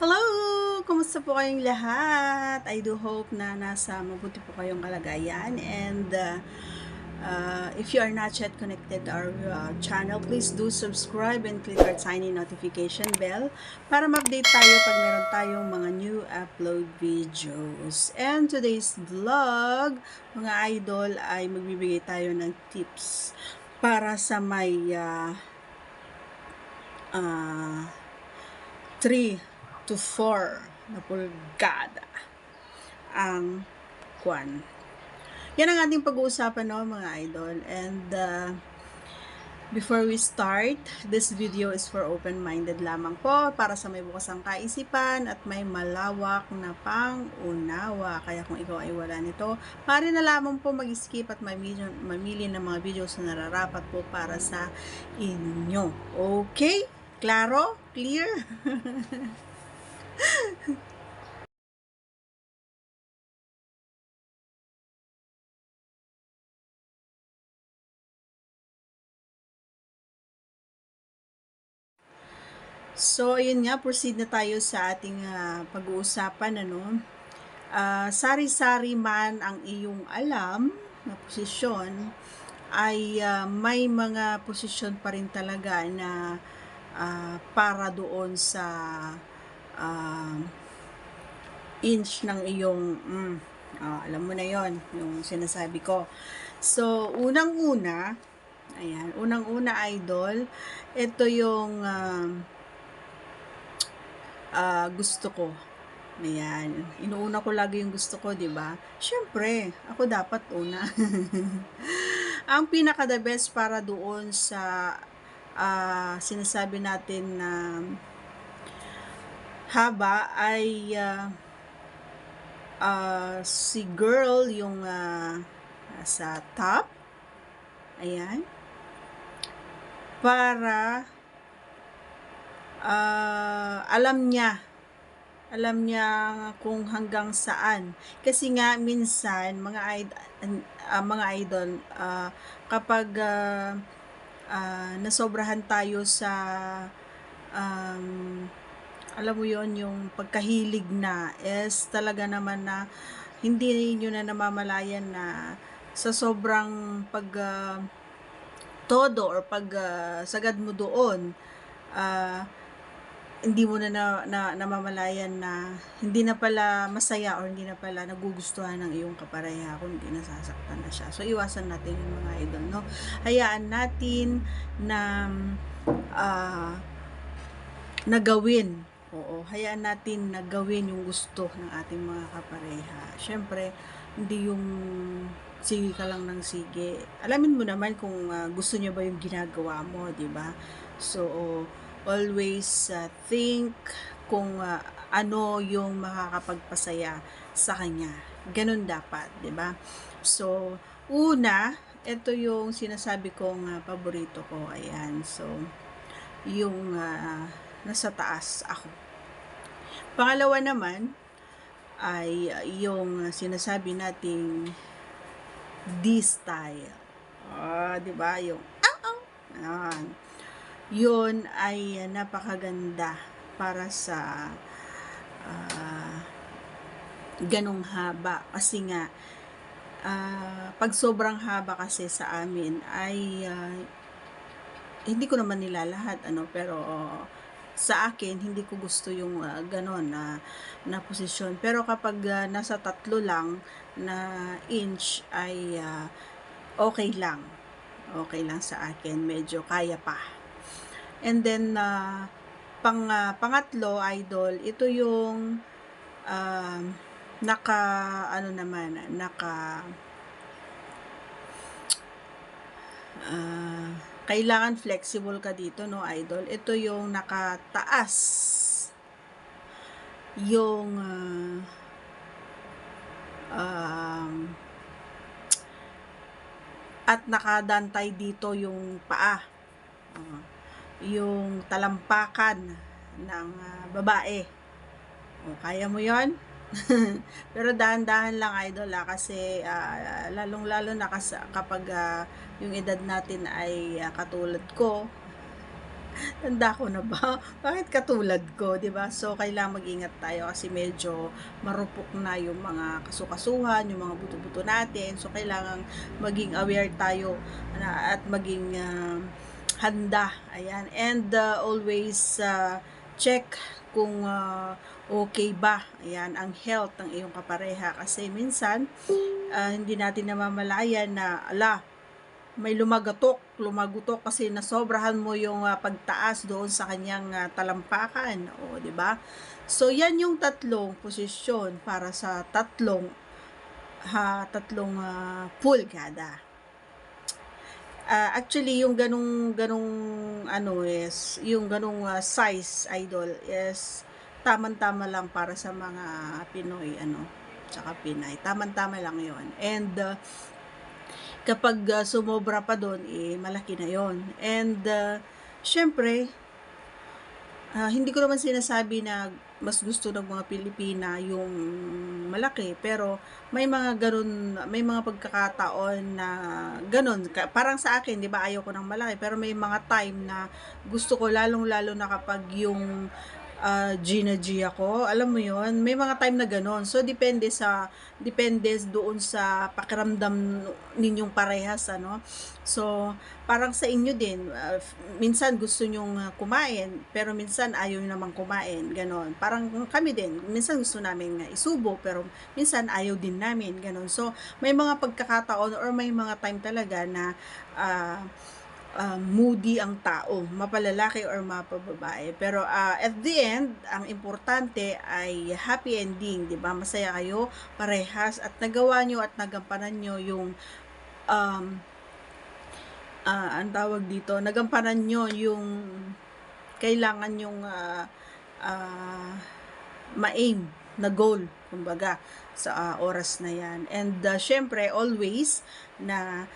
Hello! Kumusta po kayong lahat? I do hope na nasa mabuti po kayong kalagayan. And if you are not yet connected to our channel, please do subscribe and click our tiny notification bell para ma-update tayo pag meron tayong mga new upload videos. And today's vlog, mga idol, ay magbibigay tayo ng tips para sa may 3 to 4 na pulgada ang kwan. Yan ang ating pag-uusapan, no, mga idol. And before we start, this video is for open-minded lamang po, para sa may bukasang kaisipan at may malawak na pang-unawa. Kaya kung ikaw ay wala nito, pare na lamang po mag-skip at mamili ng mga videos na nararapat po para sa inyo. Okay? Klaro? Clear? So, ayun nga, proceed na tayo sa ating pag-uusapan, ano. Sari-sari man ang iyong alam na posisyon, ay may mga posisyon pa rin talaga na para doon sa inch ng iyong, alam mo na yon yung sinasabi ko. So, unang-una, idol, ito yung gusto ko. Ayan. Inuuna ko lagi yung gusto ko, di ba? Siyempre, ako dapat una. Ang pinaka the best para doon sa sinasabi natin na haba ay si girl yung sa top. Ayan. Para alam niya kung hanggang saan. Kasi nga minsan mga idol, kapag nasobrahan tayo sa alam mo yon, yung pagkahilig na is talaga naman na hindi niyo na namamalayan na sa sobrang todo or pag sagad mo doon, hindi mo na namamalayan na hindi na pala masaya or hindi na pala nagugustuhan ng iyong kapareha, kundi nasasaktan na siya. So, iwasan natin yung mga idol, no? Hayaan natin na nagawin. Oo, hayaan natin na gawin yung gusto ng ating mga kapareha. Siyempre, hindi yung sige ka lang ng sige. Alamin mo naman kung gusto niya ba yung ginagawa mo, di ba? So, always think kung ano yung makakapagpasaya sa kanya. Ganun dapat, di ba? So, una, ito yung sinasabi kong paborito ko. Ayan. So, yung nasa taas ako. Pangalawa naman ay yung sinasabi nating D-style. Di ba? Yung ayan. Yun ay napakaganda para sa ganong haba. Kasi nga, pag sobrang haba kasi sa amin ay hindi ko naman nilalahat, pero sa akin, hindi ko gusto yung ganon na posisyon. Pero kapag nasa 3 lang na inch ay okay lang. Okay lang sa akin. Medyo kaya pa. And then, pangatlo, idol, ito yung kailangan flexible ka dito, no, idol. Ito yung nakataas yung at nakadantay dito yung paa, yung talampakan ng babae. Kaya mo yon? Pero dahan-dahan lang, idol, kasi lalong-lalo na kapag yung edad natin ay katulad ko, Tanda ko na ba? Bakit katulad ko, 'di ba? So kailangang mag-ingat tayo kasi medyo marupok na yung mga kasukasuhan, yung mga buto-buto natin. So kailangang maging aware tayo na at maging handa. Ayan. And always check kung okay ba. Ayan, ang health ng iyong kapareha kasi minsan hindi natin namamalayan na may lumagutok kasi nasobrahan mo yung pagtaas doon sa kanyang talampakan, o 'di ba? So yan yung tatlong posisyon para sa tatlong pulgada. Actually yung ganung ano is yung ganung size idol is tamang-tama lang para sa mga Pinoy tsaka Pinay. Tamang-tama lang 'yon. And kapag sumobra pa doon, malaki na yon. And syempre, hindi ko naman sinasabi na mas gusto ng mga Pilipina yung malaki, pero may mga ganun, may mga pagkakataon na ganun. Parang sa akin, 'di ba, ayaw ko ng malaki, pero may mga time na gusto ko lalong-lalo na kapag yung Gina G ako, alam mo yon, may mga time na ganon. So depende doon sa pakiramdam ninyong parehas, so parang sa inyo din, minsan gusto nyong kumain pero minsan ayaw nyo namang kumain, ganon. Parang kami din, minsan gusto namin isubo pero minsan ayaw din namin, ganon. So may mga pagkakataon or may mga time talaga na moody ang tao, mapalalaki or mapababae. Pero at the end, ang importante ay happy ending, 'di ba? Masaya kayo parehas at nagawa nyo at nagampanan nyo yung ang tawag dito, nagampanan nyo yung kailangan yung ma-aim na goal, kumbaga, sa oras na yan. And syempre, always na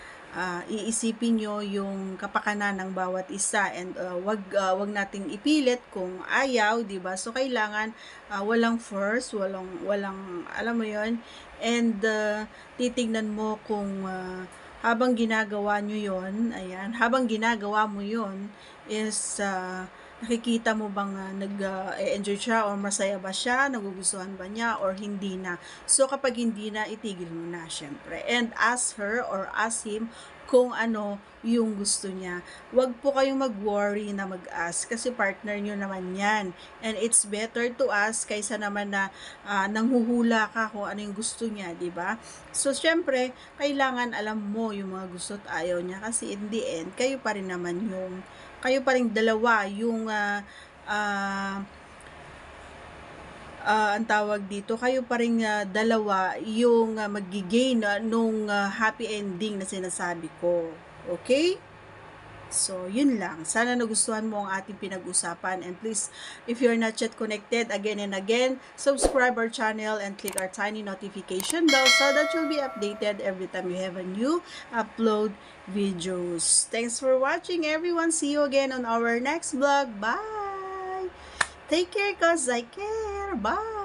iisipin nyo yung kapakanan ng bawat isa, and wag nating ipilit kung ayaw, 'di ba? So kailangan walang force, walang alam mo 'yon. And titingnan mo kung habang ginagawa nyo 'yon, ayan, habang ginagawa mo 'yon is nakikita mo bang nag-enjoy siya or masaya ba siya, nagugustuhan ba niya or hindi na. So kapag hindi na, itigil mo na syempre. And ask her or ask him kung ano yung gusto niya. Huwag po kayong mag-worry na mag-ask kasi partner nyo naman yan. And it's better to ask kaysa naman na nanghuhula ka kung ano yung gusto niya, di ba? So syempre, kailangan alam mo yung mga gusto at ayaw niya kasi in the end, kayo pa rin dalawa yung ang tawag dito, kayo pa rin dalawa yung magigain nung happy ending na sinasabi ko. Okay? So, yun lang. Sana nagustuhan mo ang ating pinag-usapan. And please, if you're not yet connected, again and again, subscribe our channel and click our tiny notification bell so that you'll be updated every time we have a new upload videos. Thanks for watching, everyone. See you again on our next vlog. Bye! Take care, cause I care. Bye!